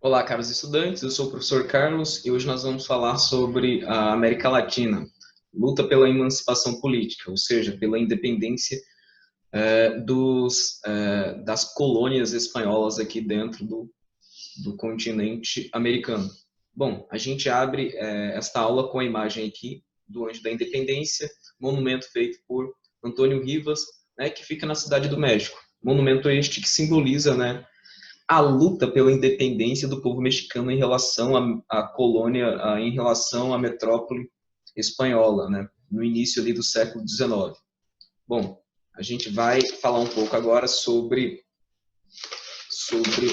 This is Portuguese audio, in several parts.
Olá, caros estudantes, eu sou o professor Carlos e hoje nós vamos falar sobre a América Latina, luta pela emancipação política, ou seja, pela independência das colônias espanholas aqui dentro do continente americano. Bom, a gente abre esta aula com a imagem aqui do Anjo da Independência, monumento feito por Antônio Rivas, né, que fica na Cidade do México. Monumento este que simboliza, né, a luta pela independência do povo mexicano em relação à colônia, em relação à metrópole espanhola, né, no início ali do século XIX. Bom, a gente vai falar um pouco agora sobre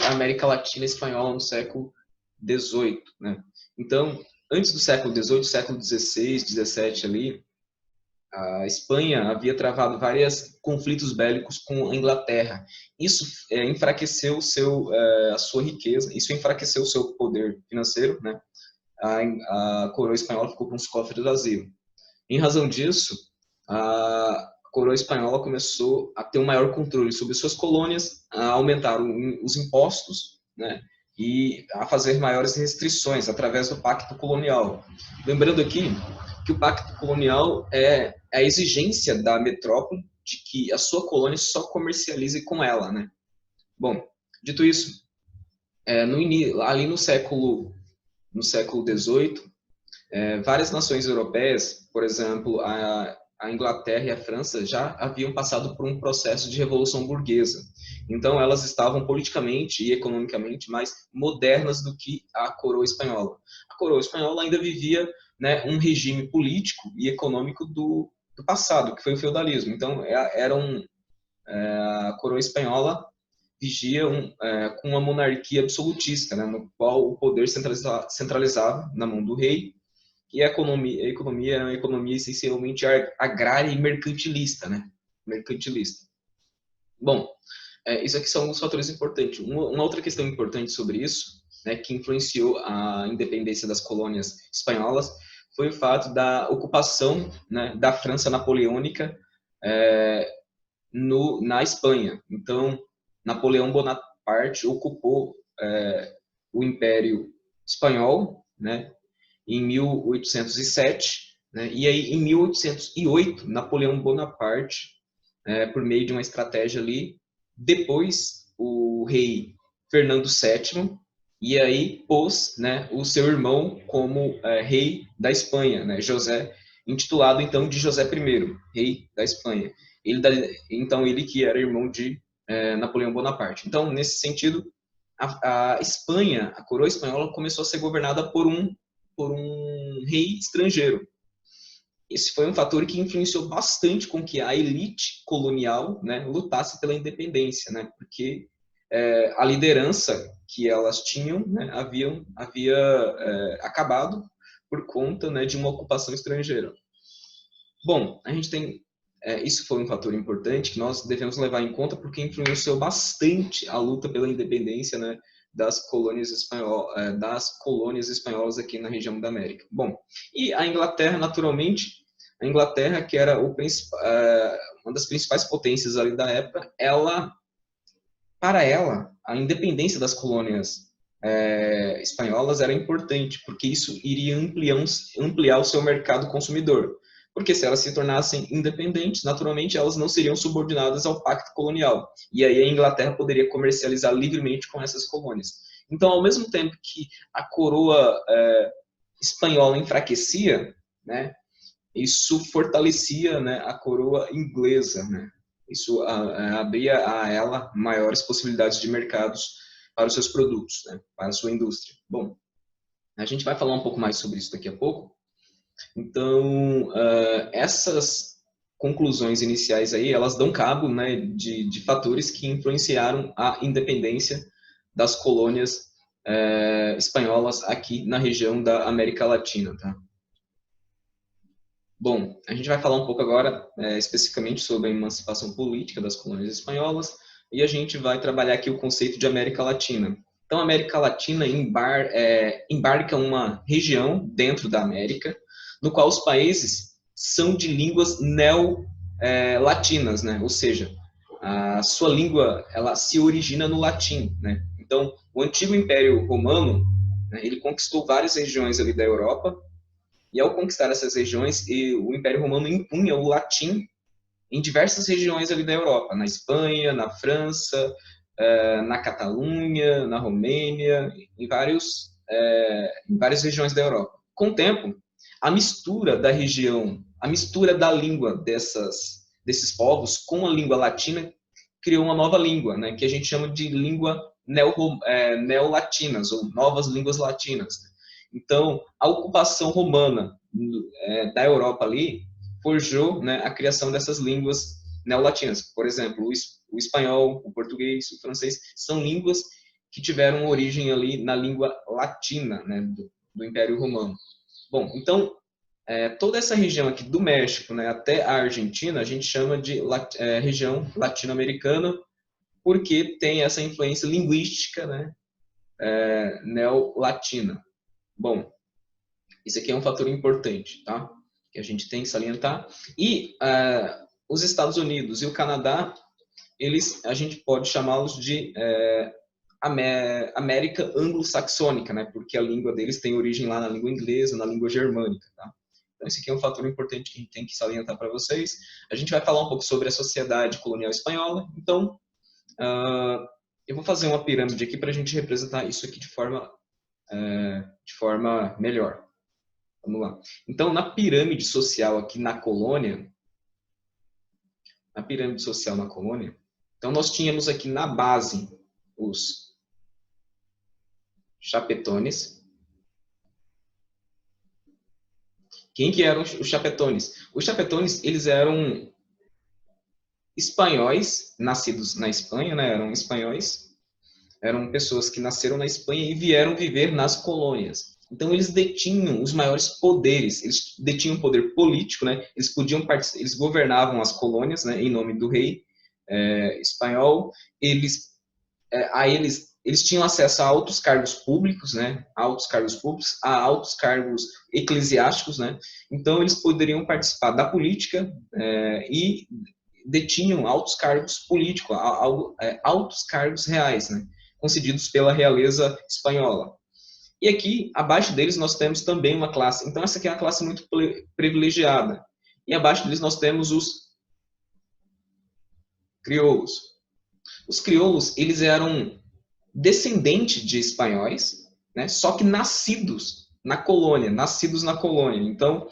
a América Latina espanhola no século XVIII, né? Então, antes do século XVIII, século XVI, XVII ali, a Espanha havia travado vários conflitos bélicos com a Inglaterra. Isso enfraqueceu a sua riqueza, isso enfraqueceu o seu poder financeiro, né? A coroa espanhola ficou com os cofres vazios. Em razão disso, a coroa espanhola começou a ter um maior controle sobre suas colônias, a aumentar os impostos, né? E a fazer maiores restrições através do Pacto Colonial. Lembrando aqui que o Pacto Colonial é a exigência da metrópole de que a sua colônia só comercialize com ela, né? Bom, dito isso, ali no século XVIII, várias nações europeias, por exemplo, a Inglaterra e a França, já haviam passado por um processo de revolução burguesa. Então, elas estavam politicamente e economicamente mais modernas do que a coroa espanhola. A coroa espanhola ainda vivia, né, um regime político e econômico do passado, que foi o feudalismo. Então, a coroa espanhola vigia com uma monarquia absolutista, né, no qual o poder centralizava na mão do rei, e a economia era uma economia essencialmente agrária e mercantilista, né? Mercantilista. Bom, isso aqui são alguns fatores importantes. Uma outra questão importante sobre isso, né, que influenciou a independência das colônias espanholas, foi o fato da ocupação, né, da França napoleônica na Espanha. Então, Napoleão Bonaparte ocupou o Império Espanhol, né, em 1807, né? E aí em 1808 Napoleão Bonaparte, por meio de uma estratégia ali, depois o rei Fernando VII, e aí pôs, né, o seu irmão como rei da Espanha, né, José, intitulado então de José I, rei da Espanha. Então ele que era irmão de Napoleão Bonaparte. Então nesse sentido a Espanha, a coroa espanhola começou a ser governada por um rei estrangeiro. Esse foi um fator que influenciou bastante com que a elite colonial, né, lutasse pela independência, né, porque a liderança que elas tinham, né, havia acabado por conta, né, de uma ocupação estrangeira. Bom, a gente tem isso foi um fator importante que nós devemos levar em conta porque influenciou bastante a luta pela independência, né, das colônias espanholas aqui na região da América. Bom, e a Inglaterra, naturalmente, a Inglaterra, que era uma das principais potências ali da época, para ela, a independência das colônias espanholas era importante, porque isso iria ampliar o seu mercado consumidor. Porque se elas se tornassem independentes, naturalmente elas não seriam subordinadas ao pacto colonial. E aí a Inglaterra poderia comercializar livremente com essas colônias. Então, ao mesmo tempo que a coroa espanhola enfraquecia, né, isso fortalecia, né, a coroa inglesa, né? Isso abria a ela maiores possibilidades de mercados para os seus produtos, né, para a sua indústria. Bom, a gente vai falar um pouco mais sobre isso daqui a pouco. Então, essas conclusões iniciais aí, elas dão cabo, né, de fatores que influenciaram a independência das colônias espanholas aqui na região da América Latina, tá? Bom, a gente vai falar um pouco agora especificamente sobre a emancipação política das colônias espanholas e a gente vai trabalhar aqui o conceito de América Latina. Então, a América Latina embarca uma região dentro da América, no qual os países são de línguas neo-latinas, né? Ou seja, a sua língua ela se origina no latim, né? Então, o antigo Império Romano, né, ele conquistou várias regiões ali da Europa, e ao conquistar essas regiões, o Império Romano impunha o latim em diversas regiões ali da Europa, na Espanha, na França, na Catalunha, na Romênia, em várias regiões da Europa. Com o tempo, a mistura da região, a mistura da língua desses povos com a língua latina criou uma nova língua, né, que a gente chama de língua neolatinas, ou novas línguas latinas. Então, a ocupação romana da Europa ali forjou, né, a criação dessas línguas neolatinas. Por exemplo, o espanhol, o português, o francês, são línguas que tiveram origem ali na língua latina, né, do Império Romano. Bom, então, toda essa região aqui do México, né, até a Argentina, a gente chama de região latino-americana, porque tem essa influência linguística, né, neolatina. Bom, isso aqui é um fator importante, tá? Que a gente tem que salientar. E os Estados Unidos e o Canadá, a gente pode chamá-los de América anglo-saxônica, né? Porque a língua deles tem origem lá na língua inglesa, na língua germânica, tá? Então, esse aqui é um fator importante que a gente tem que salientar para vocês. A gente vai falar um pouco sobre a sociedade colonial espanhola. Então, eu vou fazer uma pirâmide aqui para a gente representar isso aqui de forma melhor. Vamos lá. Então, na pirâmide social aqui na colônia, então nós tínhamos aqui na base os chapetones. Quem que eram os chapetones? Os chapetones, eles eram espanhóis, nascidos na Espanha, né? Eram espanhóis, eram pessoas que nasceram na Espanha e vieram viver nas colônias. Então eles detinham os maiores poderes, eles detinham poder político, né? Eles governavam as colônias, né? Em nome do rei espanhol. Eles tinham acesso a altos cargos públicos, né? A altos cargos eclesiásticos, né? Então eles poderiam participar da política e detinham altos cargos políticos, altos cargos reais, né? Concedidos pela realeza espanhola. E aqui, abaixo deles, nós temos também uma classe. Então, essa aqui é uma classe muito privilegiada. E abaixo deles, nós temos os crioulos. Os crioulos, eles eram descendentes de espanhóis, né? Só que nascidos na colônia. Então,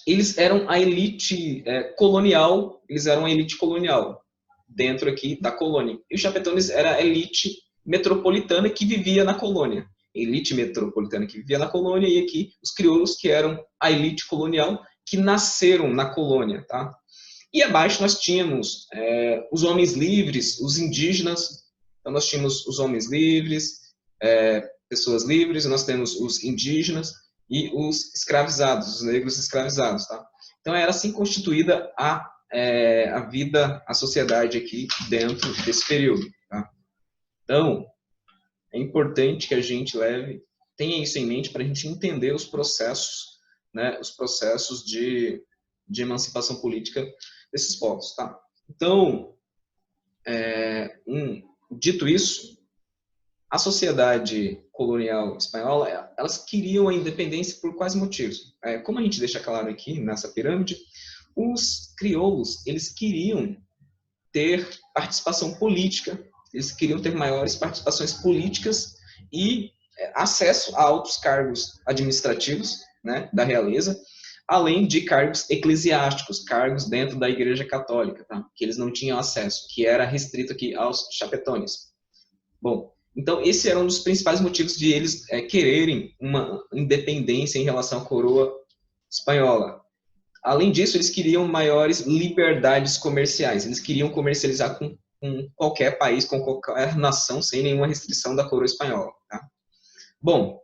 eles eram a elite colonial, dentro aqui da colônia. E os chapetones era a elite metropolitana que vivia na colônia. Elite metropolitana que vivia na colônia, e aqui os crioulos, que eram a elite colonial, que nasceram na colônia, tá? E abaixo nós tínhamos os homens livres, os indígenas. Então nós tínhamos os homens livres, pessoas livres, nós temos os indígenas e os escravizados, os negros escravizados, tá? Então era assim constituída a vida, a sociedade aqui dentro desse período, tá? Então, é importante que a gente tenha isso em mente para a gente entender os processos, né, os processos de emancipação política desses povos, tá? Então, dito isso, a sociedade colonial espanhola, elas queriam a independência por quais motivos? Como a gente deixa claro aqui nessa pirâmide, os crioulos, eles queriam ter participação política, eles queriam ter maiores participações políticas e acesso a altos cargos administrativos, né, da realeza, além de cargos eclesiásticos, cargos dentro da Igreja Católica, tá? Que eles não tinham acesso, que era restrito aqui aos chapetones. Bom, então esse era um dos principais motivos de eles quererem uma independência em relação à coroa espanhola. Além disso, eles queriam maiores liberdades comerciais. Eles queriam comercializar com qualquer país, com qualquer nação, sem nenhuma restrição da coroa espanhola, tá? Bom,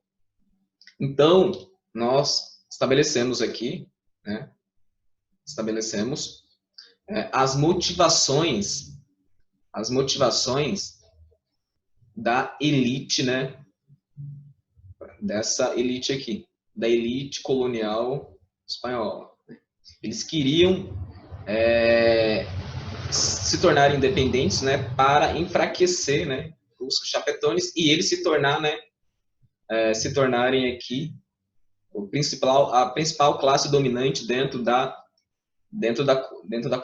então, nós estabelecemos aqui, né, as motivações da elite, né, dessa elite aqui, da elite colonial espanhola. Eles queriam se tornar independentes, né, para enfraquecer, né, os chapetones e eles se tornar, né, se tornarem aqui a principal classe dominante dentro da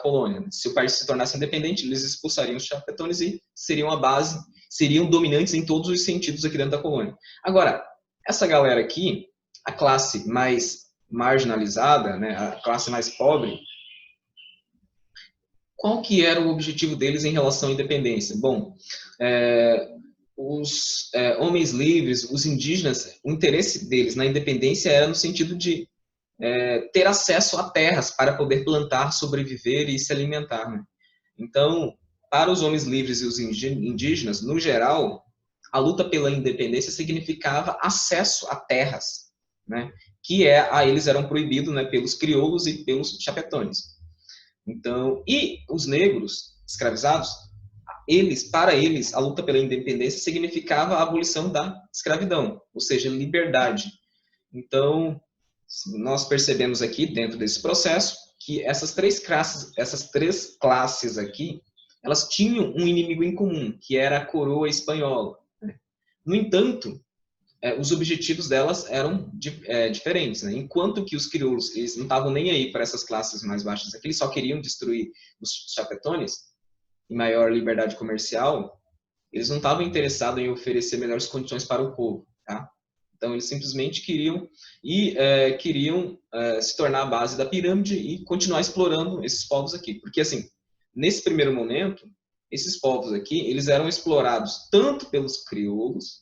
colônia. Se o país se tornasse independente, eles expulsariam os chapetones e seriam a base, seriam dominantes em todos os sentidos aqui dentro da colônia. Agora, essa galera aqui, a classe mais marginalizada, né, a classe mais pobre, qual que era o objetivo deles em relação à independência? Bom, os homens livres, os indígenas, o interesse deles na independência era no sentido de ter acesso a terras para poder plantar, sobreviver e se alimentar. Né? Então, para os homens livres e os indígenas, no geral, a luta pela independência significava acesso a terras, né? Que a eles eram proibidos, né, pelos crioulos e pelos chapetones. Então, e os negros escravizados, para eles, a luta pela independência significava a abolição da escravidão, ou seja, liberdade. Então, nós percebemos aqui, dentro desse processo, que essas três classes aqui, elas tinham um inimigo em comum, que era a coroa espanhola. Né? No entanto, os objetivos delas eram diferentes. Né? Enquanto que os crioulos, eles não estavam nem aí para essas classes mais baixas aqui, eles só queriam destruir os chapetones, em maior liberdade comercial, eles não estavam interessados em oferecer melhores condições para o povo. Tá? Então, eles simplesmente queriam se tornar a base da pirâmide e continuar explorando esses povos aqui. Porque, assim, nesse primeiro momento, esses povos aqui, eles eram explorados tanto pelos crioulos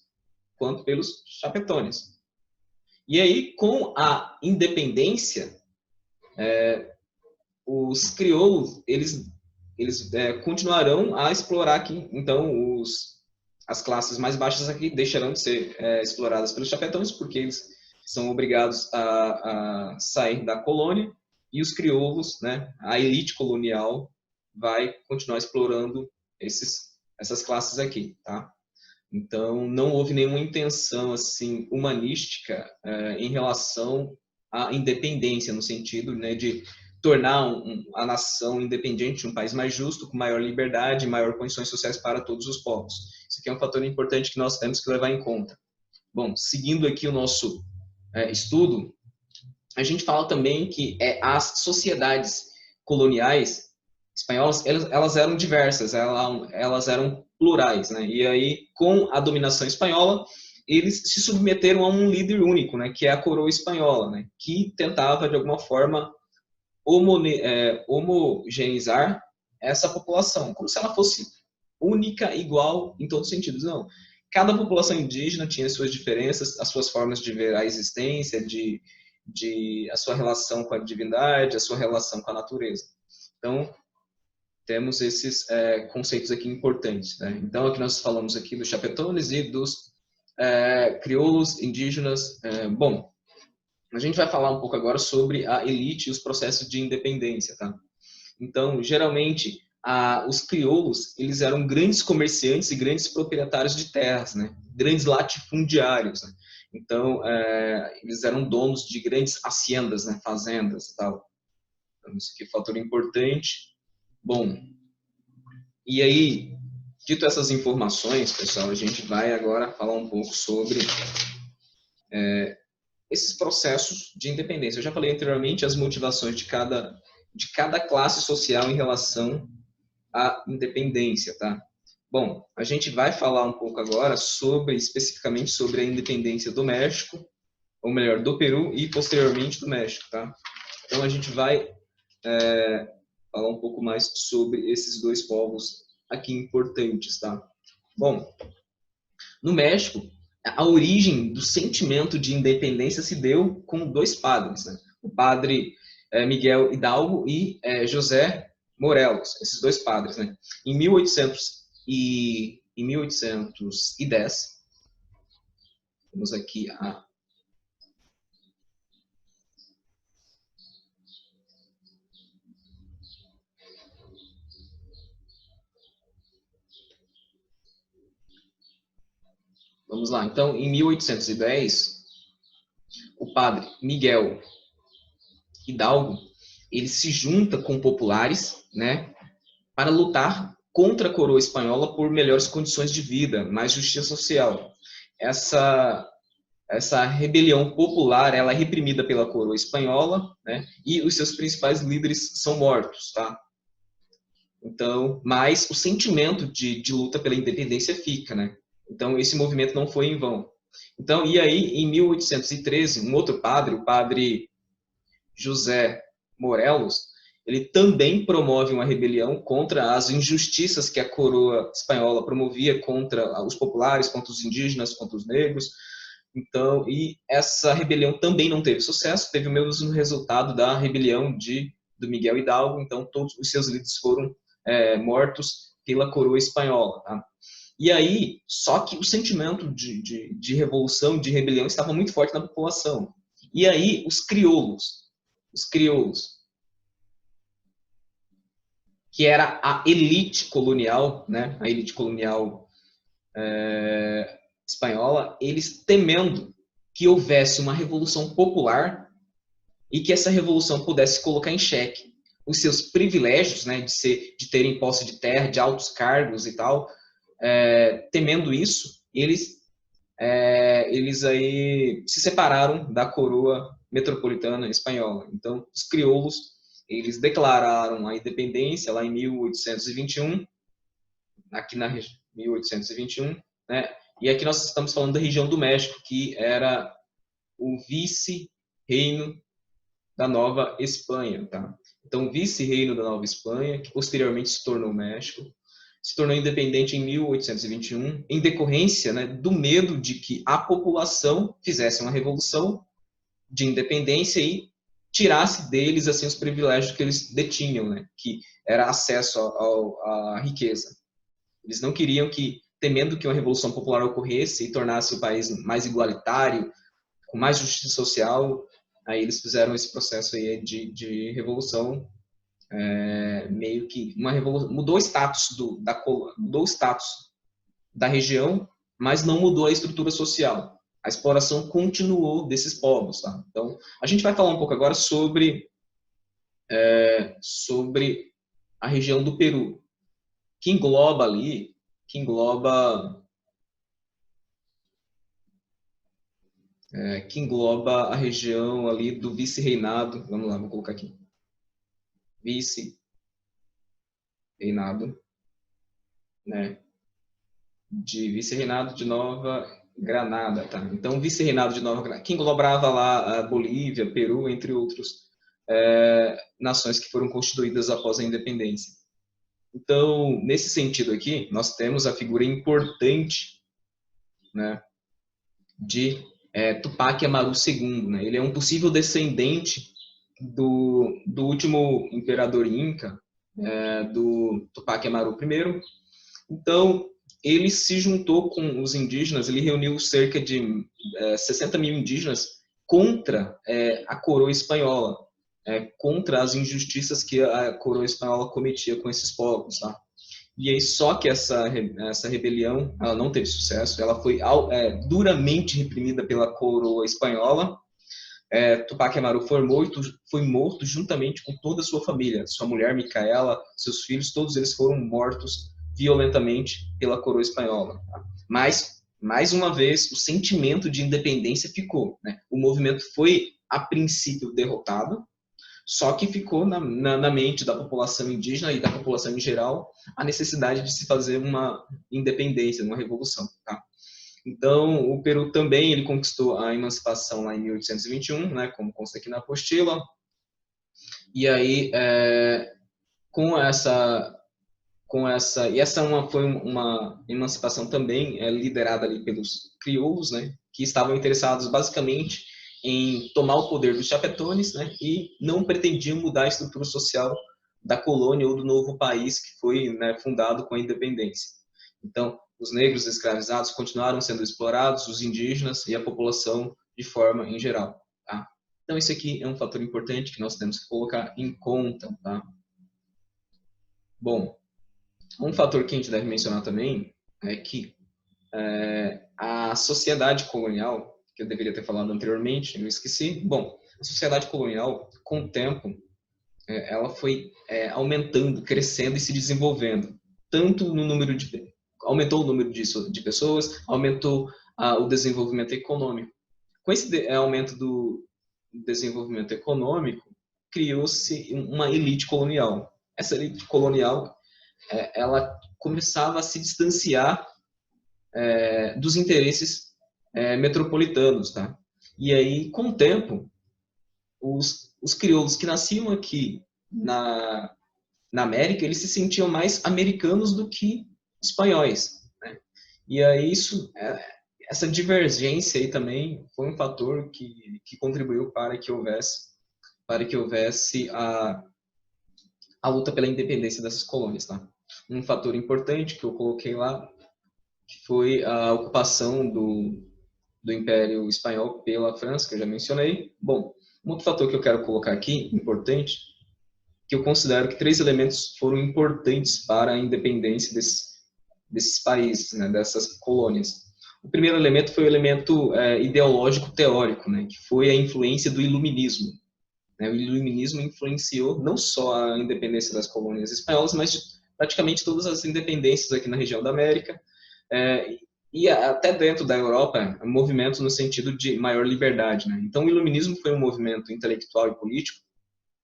quanto pelos chapetones. E aí, com a independência, os crioulos, eles continuarão a explorar aqui. Então, as classes mais baixas aqui deixarão de ser exploradas pelos chapetones, porque eles são obrigados a sair da colônia, e os crioulos, né, a elite colonial, vai continuar explorando essas classes aqui, tá? Então, não houve nenhuma intenção assim humanística em relação à independência, no sentido, né, de tornar a nação independente, um país mais justo, com maior liberdade, maior condições sociais para todos os povos. Isso aqui é um fator importante que nós temos que levar em conta. Bom, seguindo aqui o nosso estudo, a gente fala também que as sociedades coloniais espanholas, elas eram diversas, elas eram plurais, né? E aí, com a dominação espanhola, eles se submeteram a um líder único, né? Que é a coroa espanhola, né? Que tentava, de alguma forma, homogeneizar essa população, como se ela fosse única, igual em todos os sentidos. Não. Cada população indígena tinha suas diferenças, as suas formas de ver a existência, a sua relação com a divindade, a sua relação com a natureza. Então, temos esses conceitos aqui importantes. Né? Então, aqui nós falamos aqui dos chapetones e dos crioulos indígenas. Bom, a gente vai falar um pouco agora sobre a elite e os processos de independência. Tá? Então, geralmente, os crioulos, eles eram grandes comerciantes e grandes proprietários de terras, né? Grandes latifundiários. Né? Então, eles eram donos de grandes haciendas, né? Fazendas e tal. Então, isso aqui é um fator importante. Bom, e aí, dito essas informações, pessoal, a gente vai agora falar um pouco sobre esses processos de independência. Eu já falei anteriormente as motivações de cada classe social em relação à independência, tá? Bom, a gente vai falar um pouco agora especificamente sobre a independência do México, ou melhor, do Peru e posteriormente do México, tá? Então a gente vai falar um pouco mais sobre esses dois povos aqui importantes, tá? Bom, no México, a origem do sentimento de independência se deu com dois padres, né? O padre Miguel Hidalgo e José Morelos, esses dois padres, né? Em 1810, temos aqui Vamos lá. Então, em 1810, o padre Miguel Hidalgo, ele se junta com populares, né, para lutar contra a coroa espanhola por melhores condições de vida, mais justiça social. Essa rebelião popular, ela é reprimida pela coroa espanhola, né? E os seus principais líderes são mortos, tá? Então, mas o sentimento de luta pela independência fica, né? Então, esse movimento não foi em vão. Então, e aí, em 1813, um outro padre, o padre José Morelos, ele também promove uma rebelião contra as injustiças que a coroa espanhola promovia contra os populares, contra os indígenas, contra os negros. Então, e essa rebelião também não teve sucesso, teve o mesmo resultado da rebelião do Miguel Hidalgo. Então, todos os seus líderes foram mortos pela coroa espanhola. Tá? E aí, só que o sentimento de revolução, de rebelião, estava muito forte na população. E aí, os crioulos, que era a elite colonial, né? A elite colonial espanhola, eles temendo que houvesse uma revolução popular e que essa revolução pudesse colocar em xeque os seus privilégios, né, de terem posse de terra, de altos cargos e tal, temendo isso, eles aí se separaram da coroa metropolitana espanhola. Então, os crioulos, eles declararam a independência lá em 1821, aqui na região 1821, né? E aqui nós estamos falando da região do México, que era o vice-reino da Nova Espanha, tá? Então, o vice-reino da Nova Espanha, que posteriormente se tornou México, se tornou independente em 1821, em decorrência, né, do medo de que a população fizesse uma revolução de independência e tirasse deles assim os privilégios que eles detinham, né, que era acesso à riqueza. Eles não queriam que, temendo que uma revolução popular ocorresse e tornasse o país mais igualitário, com mais justiça social, aí eles fizeram esse processo aí de revolução, meio que uma revolução, mudou o status mudou o status da região, mas não mudou a estrutura social. A exploração continuou desses povos, tá? Então, a gente vai falar um pouco agora sobre a região do Peru, que engloba ali, que engloba que engloba a região ali do vice-reinado, vamos lá, vou colocar aqui, vice-reinado, né, de vice-reinado de Nova Granada, tá? Então, vice-reinado de Nova Granada, que englobava lá a Bolívia, Peru, entre outros nações que foram constituídas após a independência. Então, nesse sentido aqui, nós temos a figura importante, né, de Tupac Amaru II, né? Ele é um possível descendente do último imperador inca, do Tupac Amaru I. Então, ele se juntou com os indígenas, ele reuniu cerca de 60 mil indígenas contra a coroa espanhola, contra as injustiças que a coroa espanhola cometia com esses povos, tá? E aí, só que essa rebelião, ela não teve sucesso, ela foi duramente reprimida pela coroa espanhola. Tupac Amaru foi morto juntamente com toda a sua família, sua mulher Micaela, seus filhos, todos eles foram mortos violentamente pela coroa espanhola. Tá? Mas, mais uma vez, o sentimento de independência ficou, né? O movimento foi, a princípio, derrotado, só que ficou na mente da população indígena e da população em geral a necessidade de se fazer uma independência, uma revolução. Tá? Então, o Peru também ele conquistou a emancipação lá em 1821, né, como consta aqui na apostila. E aí, e essa foi uma emancipação também liderada ali pelos crioulos, né, que estavam interessados basicamente em tomar o poder dos chapetones, né, e não pretendiam mudar a estrutura social da colônia ou do novo país que foi, né, fundado com a independência. Então, os negros escravizados continuaram sendo explorados, os indígenas e a população de forma em geral. Tá? Então, isso aqui é um fator importante que nós temos que colocar em conta. Tá? Bom, um fator que a gente deve mencionar também é que a sociedade colonial, que eu deveria ter falado anteriormente, eu esqueci. Bom, a sociedade colonial, com o tempo, ela foi aumentando, crescendo e se desenvolvendo. tanto no número aumentou o número de pessoas, aumentou o desenvolvimento econômico. Com esse aumento do desenvolvimento econômico, criou-se uma elite colonial. Essa elite colonial, ela começava a se distanciar dos interesses metropolitanos, tá? E aí, com o tempo, os crioulos que nasciam aqui na América, eles se sentiam mais americanos do que espanhóis, né? E aí essa divergência aí também foi um fator que contribuiu para que houvesse a luta pela independência dessas colônias, tá? Um fator importante que eu coloquei lá que foi a ocupação do Império Espanhol pela França, que eu já mencionei. Bom, um outro fator que eu quero colocar aqui, importante, que eu considero que 3 elementos foram importantes para a independência desses países, né, dessas colônias. O primeiro elemento foi o elemento ideológico teórico, né, que foi a influência do iluminismo. Né? O iluminismo influenciou não só a independência das colônias espanholas, mas praticamente todas as independências aqui na região da América, e até dentro da Europa, movimentos no sentido de maior liberdade. Né? Então, o iluminismo foi um movimento intelectual e político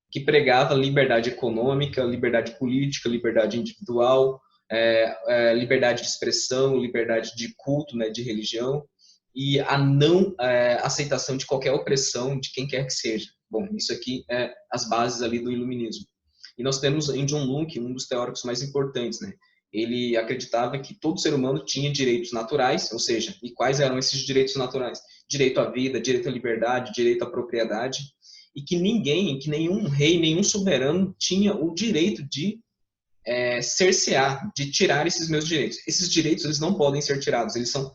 que pregava liberdade econômica, liberdade política, liberdade individual, liberdade de expressão, liberdade de culto, né, de religião, e a não aceitação de qualquer opressão de quem quer que seja. Bom, isso aqui é as bases ali do iluminismo. E nós temos em John Locke, um dos teóricos mais importantes, né? Ele acreditava que todo ser humano tinha direitos naturais, ou seja, e quais eram esses direitos naturais? Direito à vida, direito à liberdade, direito à propriedade, e que nenhum rei, nenhum soberano tinha o direito de cercear, de tirar esses meus direitos. Esses direitos, eles não podem ser tirados, eles são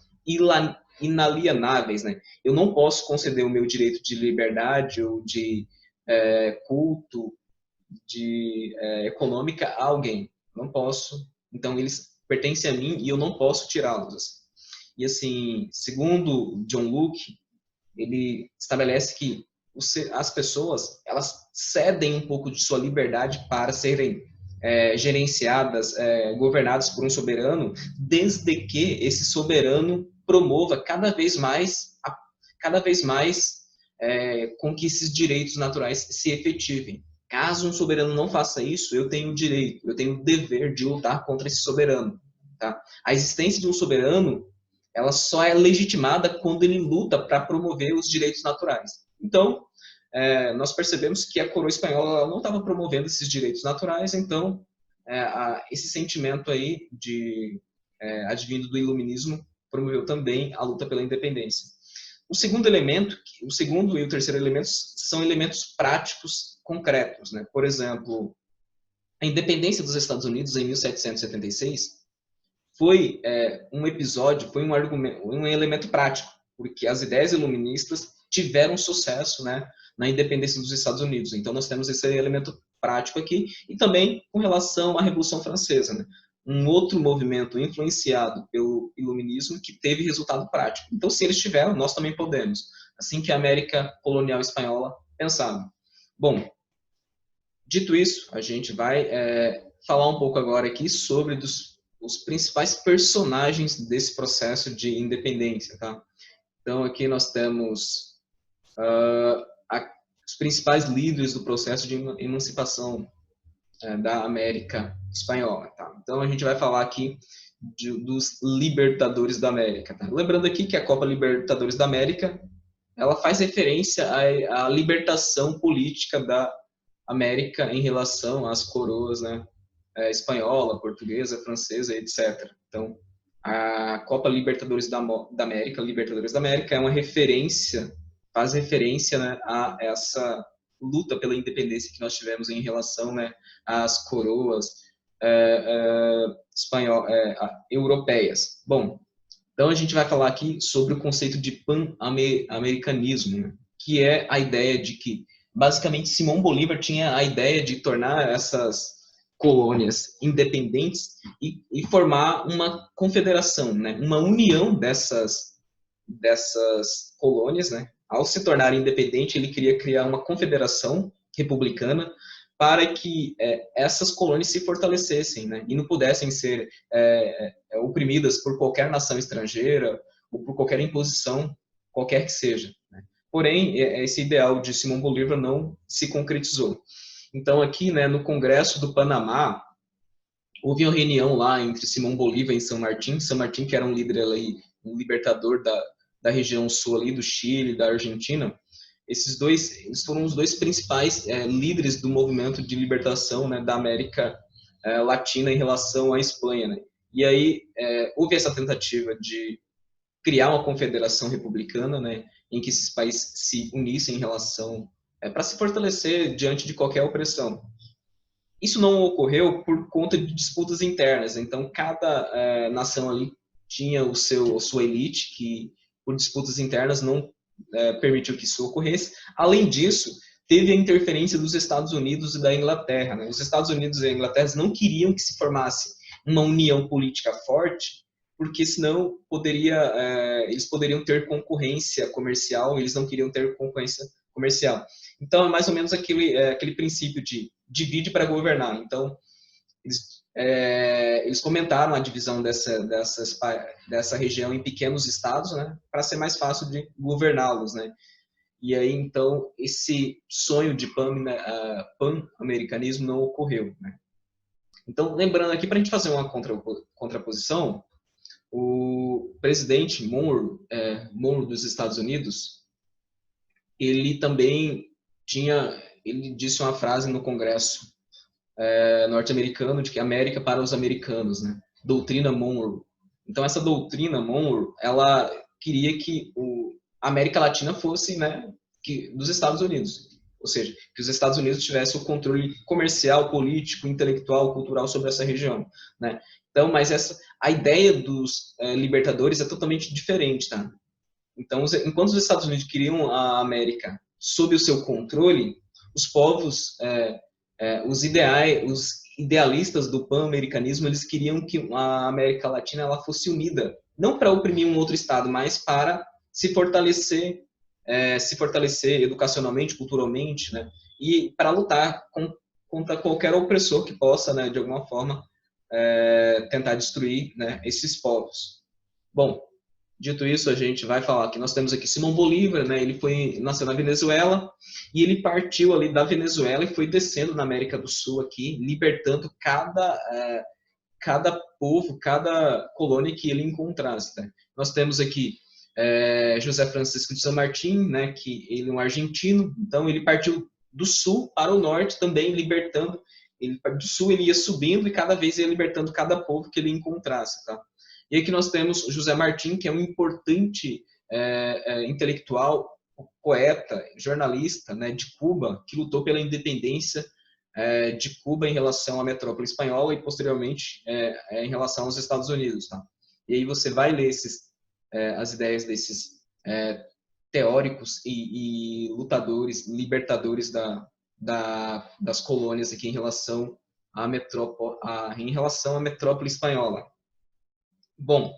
inalienáveis, né? Eu não posso conceder o meu direito de liberdade ou de culto, de econômica a alguém. Não posso. Então, eles pertencem a mim e eu não posso tirá-los. E assim, segundo John Locke, ele estabelece que as pessoas, elas cedem um pouco de sua liberdade para serem gerenciadas, governadas por um soberano, desde que esse soberano promova cada vez mais com que esses direitos naturais se efetivem. Caso um soberano não faça isso, eu tenho o direito, eu tenho o dever de lutar contra esse soberano. Tá? A existência de um soberano, ela só é legitimada quando ele luta para promover os direitos naturais. Então, nós percebemos que a coroa espanhola não estava promovendo esses direitos naturais, então esse sentimento aí advindo do iluminismo promoveu também a luta pela independência. O segundo e o terceiro elemento são elementos práticos concretos, né? Por exemplo, a independência dos Estados Unidos em 1776 foi um episódio, foi um elemento prático, porque as ideias iluministas tiveram sucesso, né, na independência dos Estados Unidos. Então, nós temos esse elemento prático aqui, e também com relação à Revolução Francesa, né? Um outro movimento influenciado pelo iluminismo que teve resultado prático. Então, se eles tiveram, nós também podemos. Assim que a América colonial espanhola pensava. Bom, dito isso, a gente vai falar um pouco agora aqui sobre os principais personagens desse processo de independência, tá? Então, aqui nós temos os principais líderes do processo de emancipação da América Espanhola, tá? Então, a gente vai falar aqui dos Libertadores da América, tá? Lembrando aqui que a Copa Libertadores da América, ela faz referência à libertação política da América em relação às coroas, né? Espanhola, portuguesa, francesa, etc. Então, a Copa Libertadores da América, é uma referência, faz referência, né, a essa luta pela independência que nós tivemos em relação, né, às coroas europeias. Bom, então a gente vai falar aqui sobre o conceito de pan-americanismo, né, que é a ideia de que, basicamente, Simão Bolívar tinha a ideia de tornar essas colônias independentes e formar uma confederação, né? Uma união dessas colônias, né? Ao se tornar independente, ele queria criar uma confederação republicana para que essas colônias se fortalecessem, né, e não pudessem ser oprimidas por qualquer nação estrangeira ou por qualquer imposição, qualquer que seja, né. Porém, esse ideal de Simão Bolívar não se concretizou. Então, aqui, né, no Congresso do Panamá, houve uma reunião lá entre Simão Bolívar e San Martín. San Martín, que era um líder ali, um libertador da região sul ali, do Chile, da Argentina. Esses dois, eles foram os dois principais líderes do movimento de libertação, né, da América Latina em relação à Espanha, né? E aí houve essa tentativa de criar uma confederação republicana, né, em que esses países se unissem em relação para se fortalecer diante de qualquer opressão. Isso não ocorreu por conta de disputas internas. Então, cada nação ali tinha a sua elite, que por disputas internas não permitiu que isso ocorresse. Além disso, teve a interferência dos Estados Unidos e da Inglaterra, né? Os Estados Unidos e a Inglaterra não queriam que se formasse uma união política forte, porque senão eles poderiam ter concorrência comercial, eles não queriam ter concorrência comercial. Então, é mais ou menos aquele princípio de divide para governar. Então, eles comentaram a divisão dessa região em pequenos estados, né, para ser mais fácil de governá-los, né. E aí, então, esse sonho de pan-americanismo não ocorreu, né. Então, lembrando aqui, para a gente fazer uma contraposição, o presidente Monroe dos Estados Unidos, ele também ele disse uma frase no Congresso norte-americano de que América para os americanos, né? Doutrina Monroe. Então essa doutrina Monroe, ela queria que a América Latina fosse, né, dos Estados Unidos, ou seja, que os Estados Unidos tivessem o controle comercial, político, intelectual, cultural sobre essa região, né? Então, mas a ideia dos libertadores é totalmente diferente, tá? Então, enquanto os Estados Unidos queriam a América sob o seu controle, os povos, os idealistas do pan-americanismo, eles queriam que a América Latina ela fosse unida, não para oprimir um outro estado, mas para se fortalecer educacionalmente, culturalmente, né? E para lutar contra qualquer opressor que possa, né, de alguma forma, tentar destruir, né, esses povos. Bom, dito isso, a gente vai falar que nós temos aqui Simão Bolívar, né? Ele nasceu na Venezuela e ele partiu ali da Venezuela e foi descendo na América do Sul aqui, libertando cada povo, cada colônia que ele encontrasse. Né? Nós temos aqui José Francisco de San Martín, né? Que ele é um argentino, então ele partiu do sul para o norte também libertando. Do sul ele ia subindo e cada vez ia libertando cada povo que ele encontrasse, tá? E aqui nós temos José Martí, que é um importante intelectual, poeta, jornalista, né, de Cuba, que lutou pela independência de Cuba em relação à metrópole espanhola e, posteriormente, em relação aos Estados Unidos. Tá? E aí você vai ler as ideias desses teóricos e lutadores, libertadores das colônias aqui em relação à metrópole espanhola. Bom,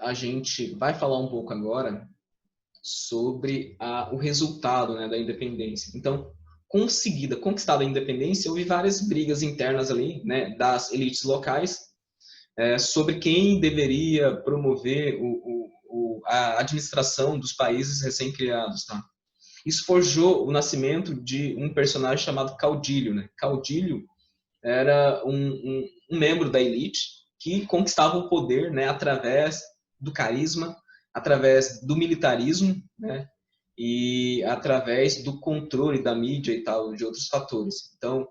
a gente vai falar um pouco agora sobre o resultado, né, da independência. Então, conquistada a independência, houve várias brigas internas ali, né, das elites locais sobre quem deveria promover a administração dos países recém-criados. Tá? Isso forjou o nascimento de um personagem chamado Caudillo. Né? Caudillo era um membro da elite que conquistava o poder, né, através do carisma, através do militarismo, né, e através do controle da mídia e tal, de outros fatores. Então,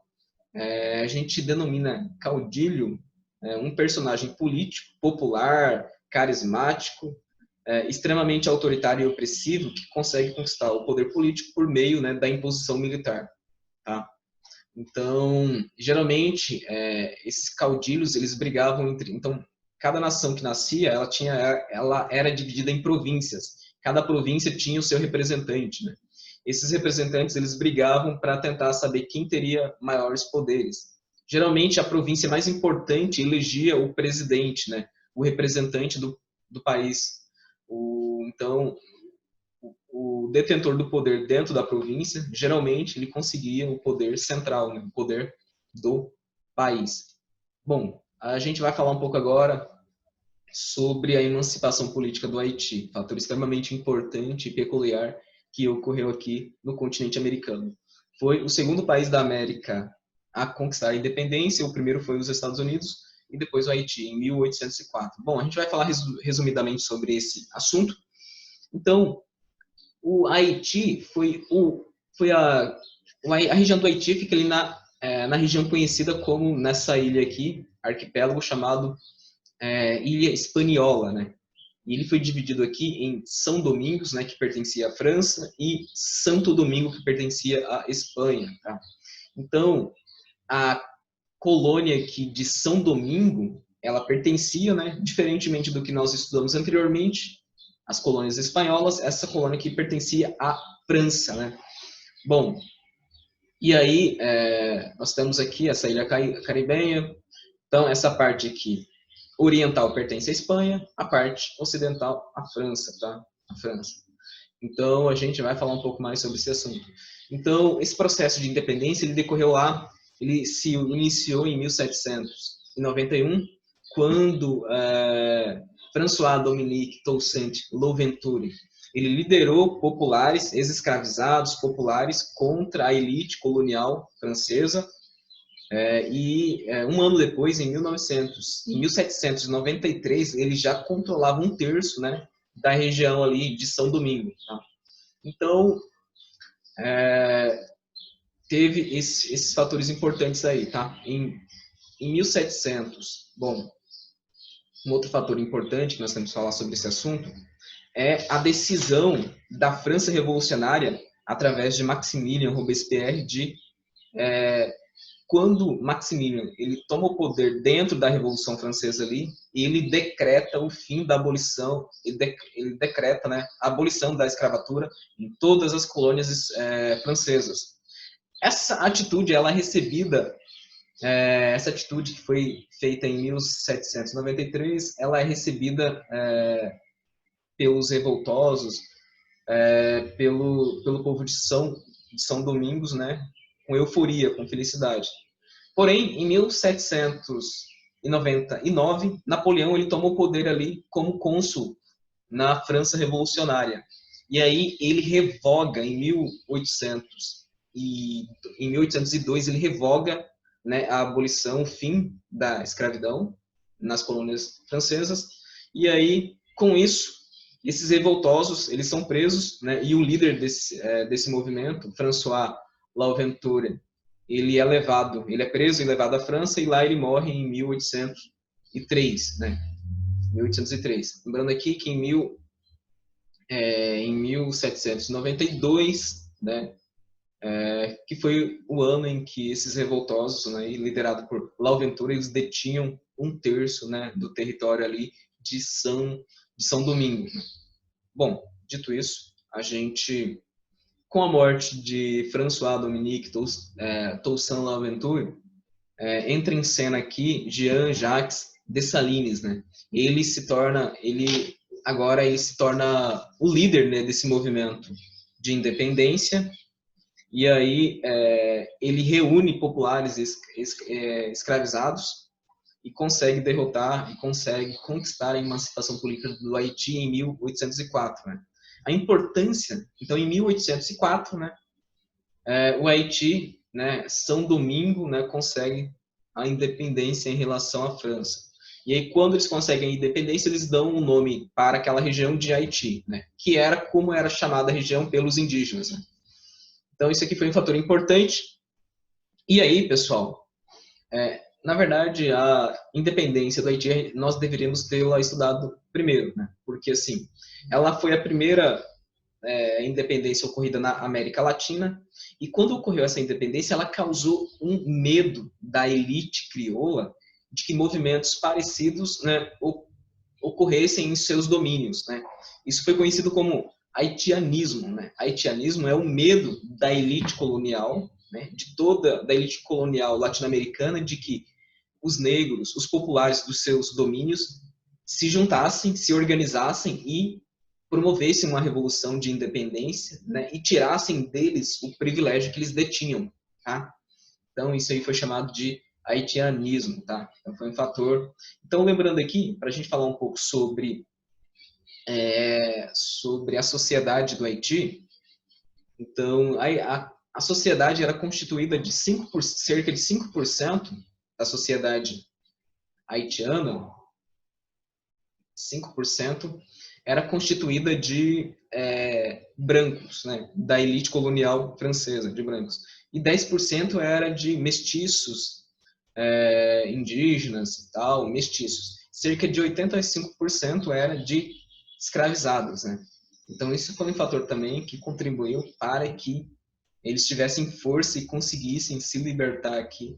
a gente denomina Caudillo um personagem político, popular, carismático, extremamente autoritário e opressivo, que consegue conquistar o poder político por meio, né, da imposição militar. Tá? Então, geralmente, esses caudilhos, eles brigavam entre... Então, cada nação que nascia, ela era dividida em províncias. Cada província tinha o seu representante, né? Esses representantes, eles brigavam para tentar saber quem teria maiores poderes. Geralmente, a província mais importante elegia o presidente, né? O representante do país. Então, o detentor do poder dentro da província, geralmente ele conseguia o poder central, né? O poder do país. Bom, a gente vai falar um pouco agora sobre a emancipação política do Haiti, fator extremamente importante e peculiar que ocorreu aqui no continente americano. Foi o segundo país da América a conquistar a independência, o primeiro foi os Estados Unidos e depois o Haiti, em 1804. Bom, a gente vai falar resumidamente sobre esse assunto. Então, o Haiti a região do Haiti fica ali na região conhecida como, nessa ilha aqui, arquipélago chamado Ilha Hispaniola, né? E ele foi dividido aqui em São Domingos, né, que pertencia à França, e Santo Domingo, que pertencia à Espanha, tá? Então, a colônia aqui de São Domingo, ela pertencia, né, diferentemente do que nós estudamos anteriormente, as colônias espanholas, essa colônia aqui pertencia à França, né? Bom, e aí nós temos aqui essa ilha caribenha, então essa parte aqui oriental pertence à Espanha, a parte ocidental à França, tá? A França. Então a gente vai falar um pouco mais sobre esse assunto. Então esse processo de independência ele decorreu lá, ele se iniciou em 1791, quando François-Dominique Toussaint Louverture ele liderou populares, ex-escravizados populares contra a elite colonial francesa. Um ano depois, em 1793, ele já controlava um terço, né, da região ali de São Domingo. Tá? Então, teve esses fatores importantes aí. Tá? Em 1700, bom, um outro fator importante que nós temos que falar sobre esse assunto é a decisão da França revolucionária, através de Maximilien Robespierre, de quando Maximilien ele toma o poder dentro da Revolução Francesa ali, ele decreta o fim da abolição, ele decreta, né, a abolição da escravatura em todas as colônias francesas. Essa atitude ela é recebida, essa atitude que foi feita em 1793, ela é recebida pelos revoltosos, pelo povo de São Domingos, né, com euforia, com felicidade. Porém, em 1799, Napoleão ele tomou o poder ali como cônsul na França revolucionária. E aí ele revoga em 1802 ele revoga, né, a abolição, o fim da escravidão nas colônias francesas. E aí, com isso, esses revoltosos eles são presos, né, e o líder desse movimento, François Louverture, ele é preso e levado à França, e lá ele morre em 1803, né? 1803. Lembrando aqui que em 1792, né, que foi o ano em que esses revoltosos, né, liderados por Louverture, eles detinham um terço, né, do território ali de São Domingo. Bom, dito isso, a gente, com a morte de François-Dominique Toussaint Louverture, entra em cena aqui Jean-Jacques Dessalines, né? Ele se torna o líder, né, desse movimento de independência, e aí ele reúne populares escravizados e consegue derrotar e consegue conquistar a emancipação política do Haiti em 1804, né? A importância, então, em 1804, né, o Haiti, né, São Domingo, né, consegue a independência em relação à França. E aí, quando eles conseguem a independência, eles dão um nome para aquela região de Haiti, né, que era como era chamada a região pelos indígenas. Né? Então, isso aqui foi um fator importante. E aí, pessoal, na verdade, a independência do Haiti, nós deveríamos tê-la estudado primeiro, né? Porque, assim, ela foi a primeira independência ocorrida na América Latina, e quando ocorreu essa independência, ela causou um medo da elite crioula de que movimentos parecidos, né, ocorressem em seus domínios, né? Isso foi conhecido como haitianismo, né? Haitianismo é o medo da elite colonial, né, da elite colonial latino-americana, de que os negros, os populares dos seus domínios, se juntassem, se organizassem e promovessem uma revolução de independência, né, e tirassem deles o privilégio que eles detinham, tá? Então, isso aí foi chamado de haitianismo, tá? Então, foi um fator. Então, lembrando aqui, para a gente falar um pouco sobre a sociedade do Haiti, então, a sociedade era constituída de cerca de 5% da sociedade haitiana, 5% era constituída de brancos, né, da elite colonial francesa, de brancos. E 10% era de mestiços, indígenas e tal, mestiços. Cerca de 85% era de escravizados, né? Então, isso foi um fator também que contribuiu para que eles tivessem força e conseguissem se libertar aqui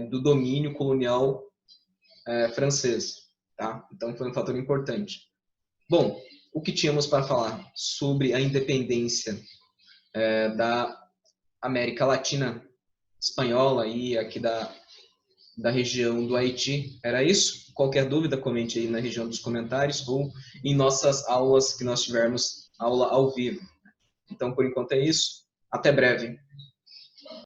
do domínio colonial francês, tá? Então, foi um fator importante. Bom, o que tínhamos para falar sobre a independência da América Latina espanhola e aqui da região do Haiti era isso? Qualquer dúvida, comente aí na região dos comentários ou em nossas aulas que nós tivermos aula ao vivo. Então, por enquanto é isso. Até breve.